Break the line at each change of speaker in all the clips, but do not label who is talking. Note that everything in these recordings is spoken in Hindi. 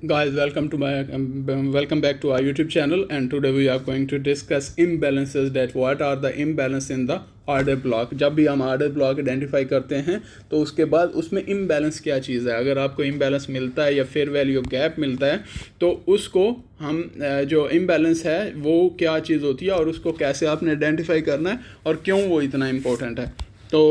Guys, welcome back to our YouTube channel, and today we are going to discuss imbalances. That what are the imbalance in the order block. जब भी हम ऑर्डर ब्लॉक आइडेंटिफाई करते हैं तो उसके बाद उसमें इम्बैलेंस क्या चीज़ है। अगर आपको इम्बैलेंस मिलता है या फेयर वैल्यू गैप मिलता है तो उसको हम जो इम्बैलेंस है वो क्या चीज़ होती है और उसको कैसे आपने आइडेंटिफाई करना है और क्यों वो इतना इम्पोर्टेंट है। तो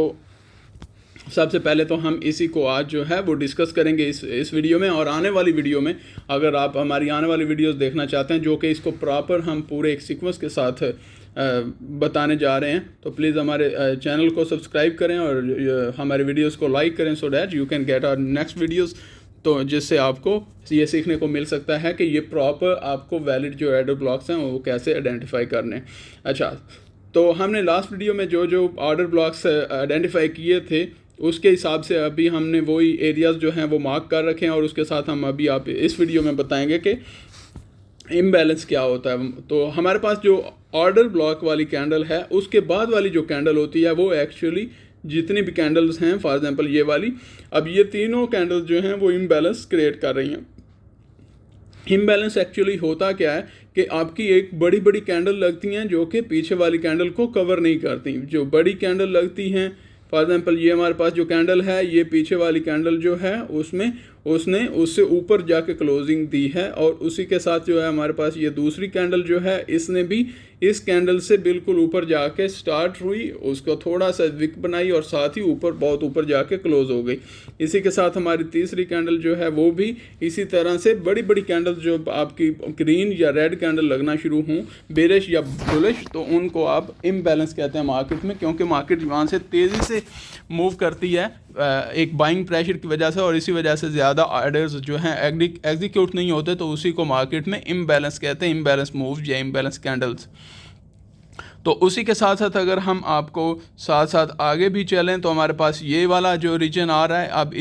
सबसे पहले तो हम इसी को आज जो है वो डिस्कस करेंगे इस वीडियो में। और आने वाली वीडियो में अगर आप हमारी आने वाली वीडियोस देखना चाहते हैं जो कि इसको प्रॉपर हम पूरे एक सीक्वेंस के साथ बताने जा रहे हैं, तो प्लीज़ हमारे चैनल को सब्सक्राइब करें और हमारे वीडियोस को लाइक करें, so that you can get our next videos. तो जिससे आपको ये सीखने को मिल सकता है कि ये प्रॉपर आपको वैलिड जो एडर ब्लॉक्स हैं वो कैसे आइडेंटिफाई करने। अच्छा, तो हमने लास्ट वीडियो में जो ऑर्डर ब्लॉक्स आइडेंटिफाई किए थे उसके हिसाब से अभी हमने वही एरियाज़ जो हैं वो मार्क कर रखे हैं, और उसके साथ हम अभी आप इस वीडियो में बताएंगे कि इम्बैलेंस क्या होता है। तो हमारे पास जो ऑर्डर ब्लॉक वाली कैंडल है उसके बाद वाली जो कैंडल होती है वो एक्चुअली जितनी भी कैंडल्स हैं, फॉर एग्जांपल ये वाली, अब ये तीनों कैंडल्स जो हैं वो इम्बैलेंस क्रिएट कर रही हैं। इम्बैलेंस एक्चुअली होता क्या है कि आपकी एक बड़ी बड़ी कैंडल लगती हैं जो कि पीछे वाली कैंडल को कवर नहीं करती। जो बड़ी कैंडल लगती हैं, फॉर एग्जांपल ये हमारे पास जो कैंडल है, ये पीछे वाली कैंडल जो है उसमें उसने उससे ऊपर जाके क्लोजिंग दी है, और उसी के साथ जो है हमारे पास ये दूसरी कैंडल जो है इसने भी इस कैंडल से बिल्कुल ऊपर जाके स्टार्ट हुई, उसको थोड़ा सा विक बनाई और साथ ही ऊपर बहुत ऊपर जाके क्लोज हो गई। इसी के साथ हमारी तीसरी कैंडल जो है वो भी इसी तरह से बड़ी बड़ी कैंडल जो आपकी ग्रीन या रेड कैंडल लगना शुरू हों, बेरिश या बुलिश, तो उनको आप इम्बैलेंस कहते हैं मार्केट में, क्योंकि मार्केट वहाँ से तेज़ी से मूव करती है एक बाइंग प्रेशर की वजह से, और इसी वजह से ज़्यादा ऑर्डर्स जो हैं एग्जीक्यूट नहीं होते, तो उसी को मार्केट में इम्बैलेंस कहते हैं, इम्बैलेंस मूव या इम्बैलेंस कैंडल्स। तो उसी के साथ साथ अगर हम आपको साथ साथ आगे भी चलें तो हमारे पास ये वाला जो रीजन आ रहा है, अब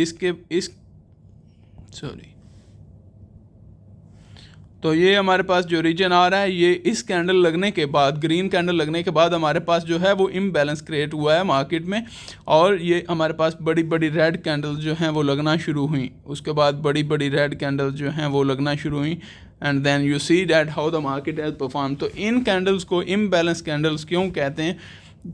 तो ये हमारे पास जो रीजन आ रहा है, ये इस कैंडल लगने के बाद, ग्रीन कैंडल लगने के बाद हमारे पास जो है वो इम्बैलेंस क्रिएट हुआ है मार्केट में, और ये हमारे पास बड़ी बड़ी रेड कैंडल्स जो हैं वो लगना शुरू हुई। उसके बाद बड़ी बड़ी रेड कैंडल्स जो हैं वो लगना शुरू हुई, and then you see that how the market has perform. तो इन कैंडल्स को इम्बैलेंस कैंडल्स क्यों कहते हैं,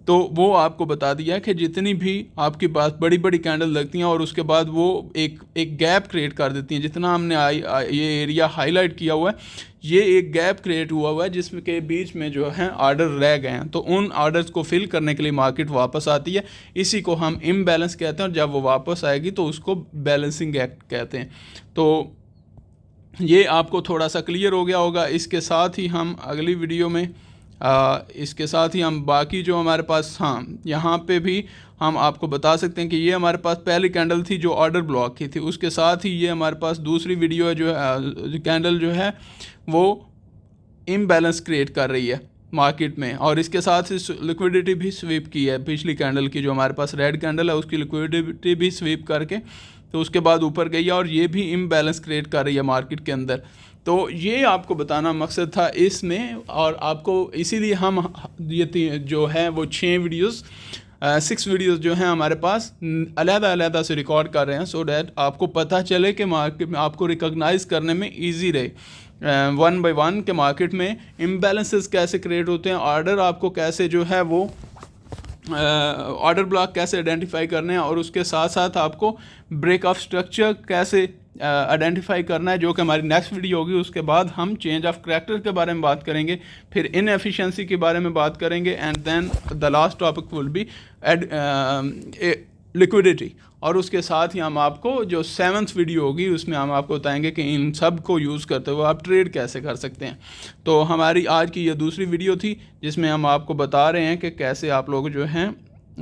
तो वो आपको बता दिया कि जितनी भी आपके पास बड़ी बड़ी कैंडल लगती हैं और उसके बाद वो एक गैप क्रिएट कर देती हैं, जितना हमने ये एरिया हाईलाइट किया हुआ है, ये एक गैप क्रिएट हुआ है जिसमें के बीच में जो है आर्डर रह गए हैं, तो उन आर्डर्स को फिल करने के लिए मार्केट वापस आती है। इसी को हम इम्बैलेंस कहते हैं, और जब वो वापस आएगी तो उसको बैलेंसिंग एक्ट कहते हैं। तो ये आपको थोड़ा सा क्लियर हो गया होगा। इसके साथ ही हम अगली वीडियो में इसके साथ ही हम बाकी जो हमारे पास, हाँ, यहाँ पे भी हम आपको बता सकते हैं कि ये हमारे पास पहली कैंडल थी जो ऑर्डर ब्लॉक की थी, उसके साथ ही ये हमारे पास दूसरी वीडियो है जो कैंडल जो है वो इम्बैलेंस क्रिएट कर रही है मार्केट में, और इसके साथ ही लिक्विडिटी भी स्वीप की है। पिछली कैंडल की जो हमारे पास रेड कैंडल है उसकी लिक्विडिटी भी स्वीप करके तो उसके बाद ऊपर गई है, और ये भी इम्बैलेंस क्रिएट कर रही है मार्केट के अंदर। तो ये आपको बताना मकसद था इसमें, और आपको इसीलिए हम ये जो है वो 6 वीडियोस जो हैं हमारे पास अलग-अलग से रिकॉर्ड कर रहे हैं, सो डैट आपको पता चले कि मार्केट में आपको रिकॉग्नाइज करने में इजी रहे वन बाय वन के मार्केट में इम्बैलेंसेस कैसे क्रिएट होते हैं, ऑर्डर आपको कैसे जो है वो ऑर्डर ब्लॉक कैसे आइडेंटिफाई करने हैं, और उसके साथ साथ आपको ब्रेक ऑफ स्ट्रक्चर कैसे आइडेंटिफाई करना है, जो कि हमारी नेक्स्ट वीडियो होगी। उसके बाद हम चेंज ऑफ करैक्टर के बारे में बात करेंगे, फिर इनएफिशिएंसी के बारे में बात करेंगे, and then the last topic will be liquidity. और उसके साथ ही हम आपको जो 7th वीडियो होगी उसमें हम आपको बताएंगे कि इन सब को यूज़ करते हुए आप ट्रेड कैसे कर सकते हैं। तो हमारी आज की ये दूसरी वीडियो थी जिसमें हम आपको बता रहे हैं कि कैसे आप लोग जो हैं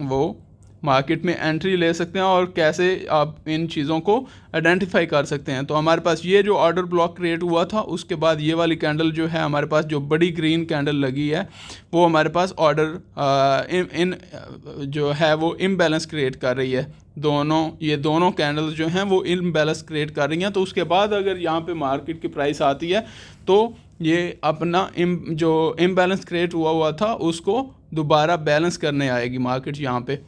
वो मार्केट में एंट्री ले सकते हैं और कैसे आप इन चीज़ों को आइडेंटिफाई कर सकते हैं। तो हमारे पास ये जो ऑर्डर ब्लॉक क्रिएट हुआ था, उसके बाद ये वाली कैंडल जो है हमारे पास जो बड़ी ग्रीन कैंडल लगी है वो हमारे पास ऑर्डर जो है वो इम्बैलेंस क्रिएट कर रही है। ये दोनों कैंडल्स जो हैं वो इम्बैलेंस क्रिएट कर रही हैं। तो उसके बाद अगर यहाँ पे मार्केट की प्राइस आती है तो ये अपना जो इम्बैलेंस क्रिएट हुआ था उसको दोबारा बैलेंस करने आएगी मार्केट यहाँ पे।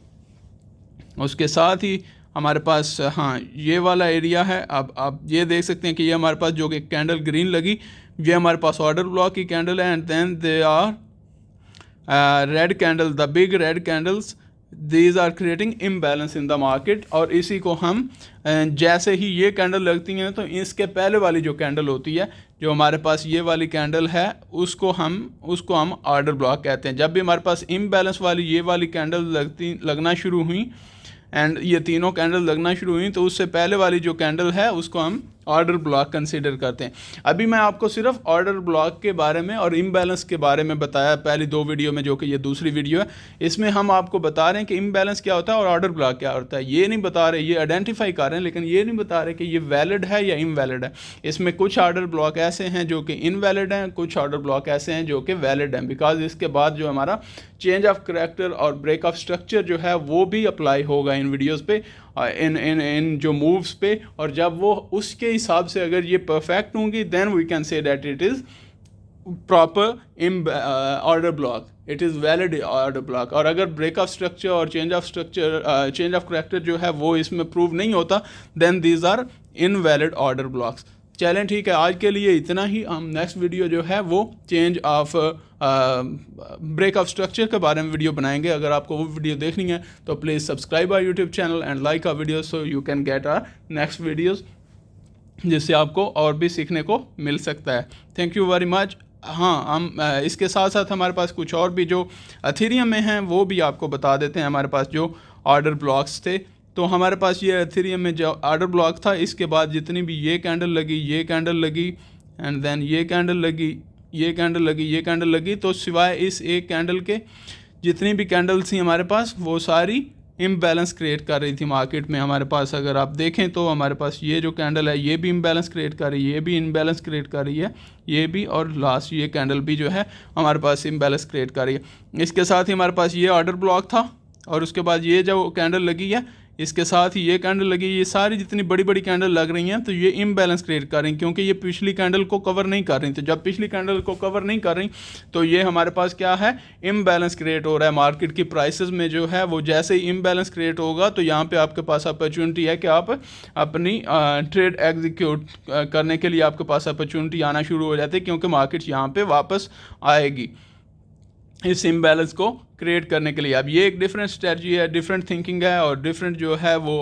उसके साथ ही हमारे पास हाँ ये वाला एरिया है। अब आप ये देख सकते हैं कि ये हमारे पास जो कि कैंडल ग्रीन लगी, ये हमारे पास ऑर्डर ब्लॉक की कैंडल है, and then they are red candle, the big red candles, these are creating imbalance in the market. और इसी को हम जैसे ही ये कैंडल लगती हैं तो इसके पहले वाली जो कैंडल होती है, जो हमारे पास ये वाली कैंडल है, उसको हम ऑर्डर ब्लॉक कहते हैं। जब भी हमारे पास इम्बैलेंस वाली ये वाली कैंडल लगना शुरू हुई एंड ये तीनों कैंडल लगना शुरू हुई, तो उससे पहले वाली जो कैंडल है उसको हम ऑर्डर ब्लॉक कंसीडर करते हैं। अभी मैं आपको सिर्फ ऑर्डर ब्लॉक के बारे में और इम्बैलेंस के बारे में बताया पहली 2 वीडियो में, जो कि ये दूसरी वीडियो है। इसमें हम आपको बता रहे हैं कि इम्बैलेंस क्या होता है और ऑर्डर ब्लॉक क्या होता है। ये नहीं बता रहे, ये आइडेंटिफाई कर रहे हैं, लेकिन ये नहीं बता रहे कि ये वैलिड है या इनवैलिड है। इसमें कुछ ऑर्डर ब्लॉक ऐसे हैं जो कि इनवैलिड हैं, कुछ ऑर्डर ब्लॉक ऐसे हैं जो कि वैलिड हैं, बिकॉज इसके बाद जो हमारा चेंज ऑफ करैक्टर और ब्रेक ऑफ स्ट्रक्चर जो है वो भी अप्लाई होगा इन वीडियोज़ पे, इन जो मूव्स पे। और जब वो उसके हिसाब से अगर ये परफेक्ट होंगी, then we can say that it is proper in order block, it is valid order block. और अगर ब्रेक ऑफ स्ट्रक्चर और चेंज ऑफ करैक्टर जो है वो इसमें प्रूव नहीं होता, then these are invalid order blocks. चलें ठीक है, आज के लिए इतना ही। हम नेक्स्ट वीडियो जो है वो change of break of structure के बारे में वीडियो बनाएंगे। अगर आपको वो वीडियो देखनी है तो please subscribe our YouTube channel and like our video so you can get our next videos, जिससे आपको और भी सीखने को मिल सकता है। Thank you very much. हाँ, हम इसके साथ साथ हमारे पास कुछ और भी जो एथेरियम में हैं वो भी आपको बता देते हैं। हमारे पास जो ऑर्डर ब्लॉक्स थे, तो हमारे पास ये एथेरियम में जो ऑर्डर ब्लॉक था, इसके बाद जितनी भी ये कैंडल लगी, ये कैंडल लगी, एंड देन ये कैंडल लगी, ये कैंडल लगी, ये कैंडल लगी, तो सिवाय इस एक कैंडल के जितनी भी कैंडल्स थी हमारे पास, वो सारी इम्बैलेंस क्रिएट कर रही थी मार्केट में। हमारे पास अगर आप देखें तो हमारे पास ये जो कैंडल है ये भी इम्बैलेंस क्रिएट कर रही है, ये भी इम्बैलेंस क्रिएट कर रही है, ये भी, और लास्ट ये कैंडल भी जो है हमारे पास इम्बैलेंस क्रिएट कर रही है। इसके साथ ही हमारे पास ये ऑर्डर ब्लॉक था, और उसके बाद ये जो कैंडल लगी है, इसके साथ ही ये कैंडल लगी, ये सारी जितनी बड़ी बड़ी कैंडल लग रही हैं तो ये इम्बैलेंस क्रिएट कर रही हैं, क्योंकि ये पिछली कैंडल को कवर नहीं कर रही। तो जब पिछली कैंडल को कवर नहीं कर रही तो ये हमारे पास क्या है, इम्बैलेंस क्रिएट हो रहा है मार्केट की प्राइसेस में जो है वो। जैसे ही इम्बैलेंस क्रिएट होगा तो यहाँ पे आपके पास अपॉर्चुनिटी है कि आप अपनी ट्रेड एग्जीक्यूट करने के लिए आपके पास अपॉर्चुनिटी आना शुरू हो जाती है, क्योंकि मार्केट यहाँ पर वापस आएगी इस इम्बैलेंस को क्रिएट करने के लिए। अब ये एक डिफरेंट स्ट्रेटजी है, डिफरेंट थिंकिंग है, और डिफरेंट जो है वो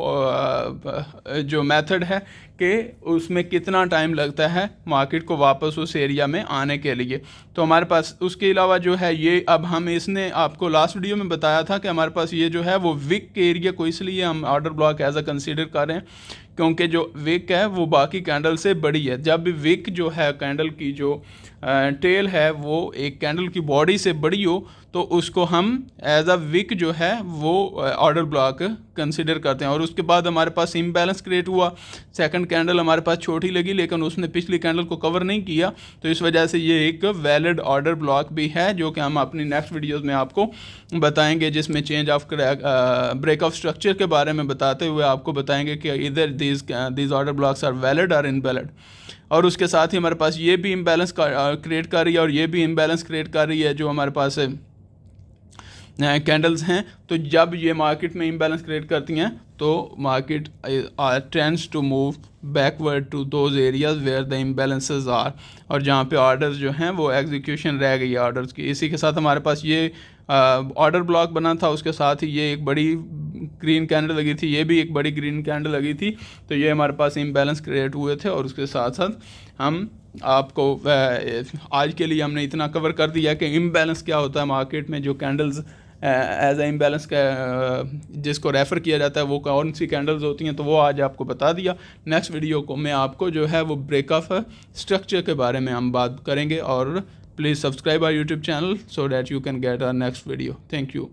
जो मेथड है कि उसमें कितना टाइम लगता है मार्केट को वापस उस एरिया में आने के लिए। तो हमारे पास उसके अलावा जो है ये, अब हम इसने आपको लास्ट वीडियो में बताया था कि हमारे पास ये जो है वो विक के एरिया को इसलिए हम order block as a consider कर रहे हैं, क्योंकि जो विक है वो बाकी कैंडल से बड़ी है। जब भी विक जो है कैंडल की जो टेल है वो एक कैंडल की बॉडी से बड़ी हो, तो उसको हम एज अ विक जो है वो ऑर्डर ब्लॉक कंसीडर करते हैं। और उसके बाद हमारे पास इम्बैलेंस क्रिएट हुआ, सेकंड कैंडल हमारे पास छोटी लगी लेकिन उसने पिछली कैंडल को कवर नहीं किया, तो इस वजह से ये एक वैलिड ऑर्डर ब्लॉक भी है, जो कि हम अपनी नेक्स्ट वीडियोज़ में आपको बताएंगे, जिसमें change of break of structure के बारे में बताते हुए आपको बताएंगे कि इधर these order blocks are valid और इनवैलिड। और उसके साथ ही हमारे पास ये भी इम्बैलेंस क्रिएट कर रही है और ये भी इम्बैलेंस क्रिएट कर रही है जो हमारे पास कैंडल्स हैं। तो जब ये मार्केट में इम्बैलेंस क्रिएट करती हैं तो market trends to move backward to those areas where the imbalances are, और जहाँ पे ऑर्डर्स जो हैं वो एग्जीक्यूशन रह गई है ऑर्डर्स की। इसी के साथ हमारे पास ये ऑर्डर ब्लॉक बना था, उसके साथ ही ये एक बड़ी ग्रीन कैंडल लगी थी, ये भी एक बड़ी ग्रीन कैंडल लगी थी, तो ये हमारे पास इम्बैलेंस क्रिएट हुए थे। और उसके साथ साथ हम आपको आज के लिए हमने इतना कवर कर दिया कि इम्बैलेंस क्या होता है मार्केट में, जो कैंडल्स एज ए इम्बैलेंस का जिसको रेफ़र किया जाता है वो कौन सी कैंडल्स होती हैं, तो वो आज आपको बता दिया। नेक्स्ट वीडियो को मैं आपको जो है वो ब्रेक ऑफ स्ट्रक्चर के बारे में हम बात करेंगे। और please subscribe our YouTube channel so that you can get our next video. Thank you.